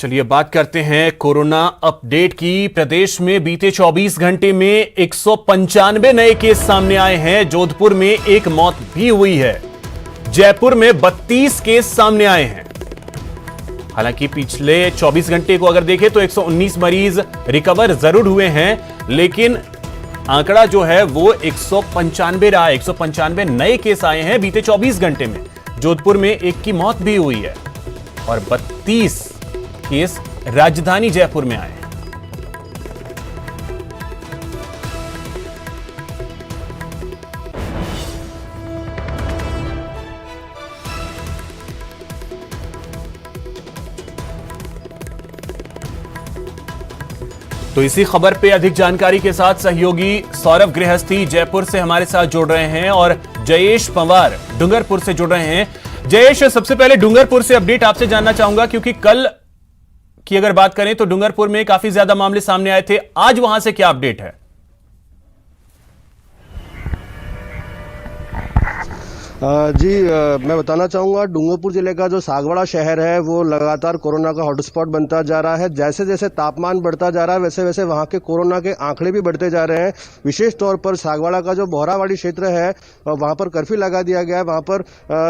चलिए बात करते हैं कोरोना अपडेट की। प्रदेश में बीते 24 घंटे में 195 नए केस सामने आए हैं। जोधपुर में एक मौत भी हुई है। जयपुर में 32 केस सामने आए हैं। हालांकि पिछले 24 घंटे को अगर देखें तो 119 मरीज रिकवर जरूर हुए हैं, लेकिन आंकड़ा जो है वो 195 रहा। 195 नए केस आए हैं बीते 24 घंटे में। जोधपुर में एक की मौत भी हुई है और 32 केस राजधानी जयपुर में आए हैं। तो इसी खबर पे अधिक जानकारी के साथ सहयोगी सौरभ गृहस्थी जयपुर से हमारे साथ जुड़ रहे हैं और जयेश पंवार डूंगरपुर से जुड़ रहे हैं। जयेश, सबसे पहले डूंगरपुर से अपडेट आपसे जानना चाहूंगा, क्योंकि कल की अगर बात करें तो डूंगरपुर में काफी ज्यादा मामले सामने आए थे। आज वहां से क्या अपडेट है? जी मैं बताना चाहूँगा, डूंगरपुर जिले का जो सागवाड़ा शहर है वो लगातार कोरोना का हॉटस्पॉट बनता जा रहा है। जैसे जैसे तापमान बढ़ता जा रहा है वैसे वैसे वहाँ के कोरोना के आंकड़े भी बढ़ते जा रहे हैं। विशेष तौर पर सागवाड़ा का जो बोहरावाड़ी क्षेत्र है वहाँ पर कर्फ्यू लगा दिया गया है। वहाँ पर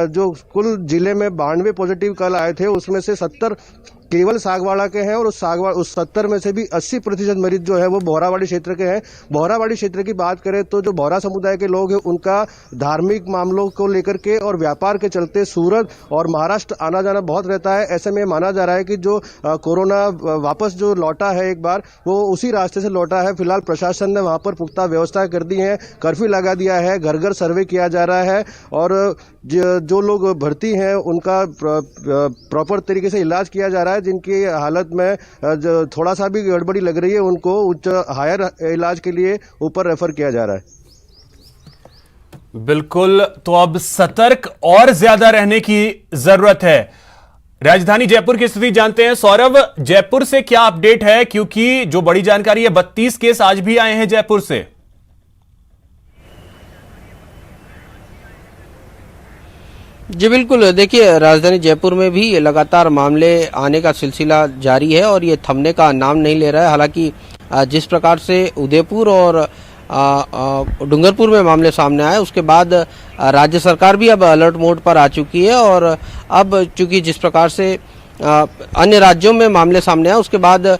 जो कुल जिले में 92 पॉजिटिव कल आए थे, उसमें से 70 केवल सागवाड़ा के हैं और उस 70 में से भी 80% मरीज जो है वो बोहरावाड़ी क्षेत्र के हैं। बोहरावाड़ी क्षेत्र की बात करें तो जो बोहरा समुदाय के लोग हैं उनका धार्मिक मामलों को लेकर के और व्यापार के चलते सूरत और महाराष्ट्र आना जाना बहुत रहता है। ऐसे में माना जा रहा है कि जो कोरोना वापस जो लौटा है एक बार, वो उसी रास्ते से लौटा है। फिलहाल प्रशासन ने वहां पर पुख्ता व्यवस्था कर दी है, कर्फ्यू लगा दिया है, घर घर सर्वे किया जा रहा है और जो लोग भर्ती हैं उनका प्रॉपर तरीके से इलाज किया जा रहा है। जिनकी हालत में थोड़ा सा भी गड़बड़ी लग रही है उनको उच्च हायर इलाज के लिए ऊपर रेफर किया जा रहा है। बिल्कुल, तो अब सतर्क और ज्यादा रहने की जरूरत है। राजधानी जयपुर की स्थिति जानते हैं। सौरभ, जयपुर से क्या अपडेट है, क्योंकि जो बड़ी जानकारी है 32 केस आज भी आए हैं जयपुर से। जी बिल्कुल, देखिए राजधानी जयपुर में भी लगातार मामले आने का सिलसिला जारी है और ये थमने का नाम नहीं ले रहा है। हालांकि जिस प्रकार से उदयपुर और डूंगरपुर में मामले सामने आए उसके बाद राज्य सरकार भी अब अलर्ट मोड पर आ चुकी है और अब चूंकि जिस प्रकार से अन्य राज्यों में मामले सामने आए उसके बाद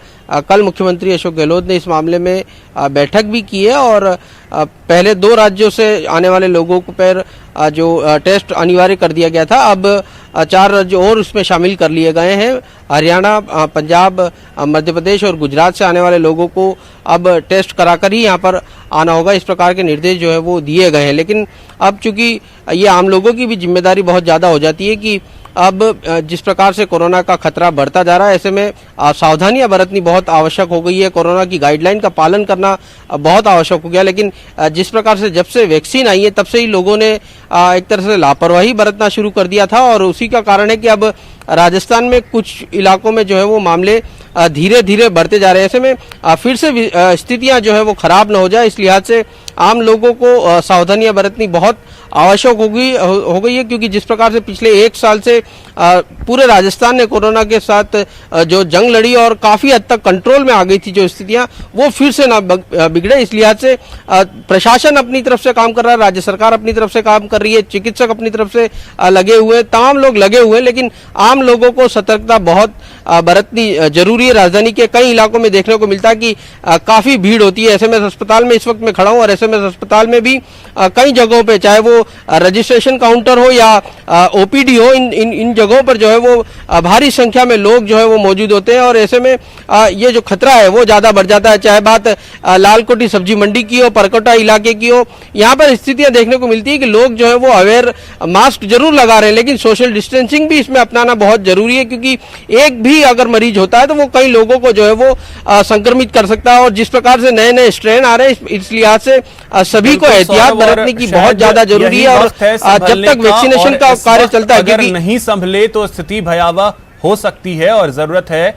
कल मुख्यमंत्री अशोक गहलोत ने इस मामले में बैठक भी की है और पहले 2 राज्यों से आने वाले लोगों को पर जो टेस्ट अनिवार्य कर दिया गया था, अब 4 राज्य और उसमें शामिल कर लिए गए हैं। हरियाणा, पंजाब, मध्य प्रदेश और गुजरात से आने वाले लोगों को अब टेस्ट कराकर ही यहाँ पर आना होगा। इस प्रकार के निर्देश जो है वो दिए गए हैं। लेकिन अब चूंकि ये आम लोगों की भी जिम्मेदारी बहुत ज़्यादा हो जाती है कि अब जिस प्रकार से कोरोना का खतरा बढ़ता जा रहा है, ऐसे में सावधानियां बरतनी बहुत आवश्यक हो गई है। कोरोना की गाइडलाइन का पालन करना बहुत आवश्यक हो गया। लेकिन जिस प्रकार से जब से वैक्सीन आई है तब से ही लोगों ने एक तरह से लापरवाही बरतना शुरू कर दिया था और उसी का कारण है कि अब राजस्थान में कुछ इलाकों में जो है वो मामले धीरे धीरे बढ़ते जा रहे हैं। ऐसे में फिर से स्थितियां जो है वो खराब न हो जाए, इस लिहाज से आम लोगों को सावधानियां बरतनी बहुत आवश्यक हो गई है, क्योंकि जिस प्रकार से पिछले 1 साल से पूरे राजस्थान ने कोरोना के साथ जो जंग लड़ी और काफी हद तक कंट्रोल में आ गई थी जो स्थितियां, वो फिर से ना बिगड़े, इस लिहाज से प्रशासन अपनी तरफ से काम कर रहा है, राज्य सरकार अपनी तरफ से काम कर रही है, चिकित्सक अपनी तरफ से लगे हुए, तमाम लोग लगे हुए हैं। लेकिन आम लोगों को सतर्कता बहुत बरतनी जरूरी है। राजधानी के कई इलाकों में देखने को मिलता है कि काफी भीड़ होती है। ऐसे में अस्पताल में इस वक्त मैं खड़ा हूं और ऐसे में अस्पताल में भी कई जगहों पे, चाहे वो रजिस्ट्रेशन काउंटर हो या ओपीडी हो, इन जगहों पर जो है वो भारी संख्या में लोग जो है वो मौजूद होते हैं और ऐसे में ये जो खतरा है वो ज्यादा बढ़ जाता है। चाहे बात लालकोटी सब्जी मंडी की हो, परकोटा इलाके की हो, यहाँ पर स्थितियां देखने को मिलती है कि लोग जो है वो अवेयर मास्क जरूर लगा रहे हैं, लेकिन सोशल डिस्टेंसिंग भी इसमें अपनाना बहुत जरूरी है, क्योंकि एक भी अगर मरीज होता है तो वो कई लोगों को जो है वो संक्रमित कर सकता है। और जिस प्रकार से नए नए स्ट्रेन आ रहे हैं, इस लिहाज से सभी को एहतियात बरतने की बहुत ज्यादा जरूरी है और जब तक वैक्सीनेशन का कार्य चलता है, अगर नहीं संभले तो स्थिति भयावह हो सकती है और जरूरत है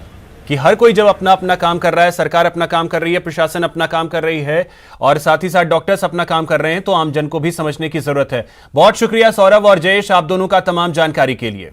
कि हर कोई जब अपना अपना काम कर रहा है, सरकार अपना काम कर रही है, प्रशासन अपना काम कर रही है और साथ ही साथ डॉक्टर्स अपना काम कर रहे हैं, तो आम जन को भी समझने की जरूरत है। बहुत शुक्रिया सौरभ और जयेश, आप दोनों का तमाम जानकारी के लिए।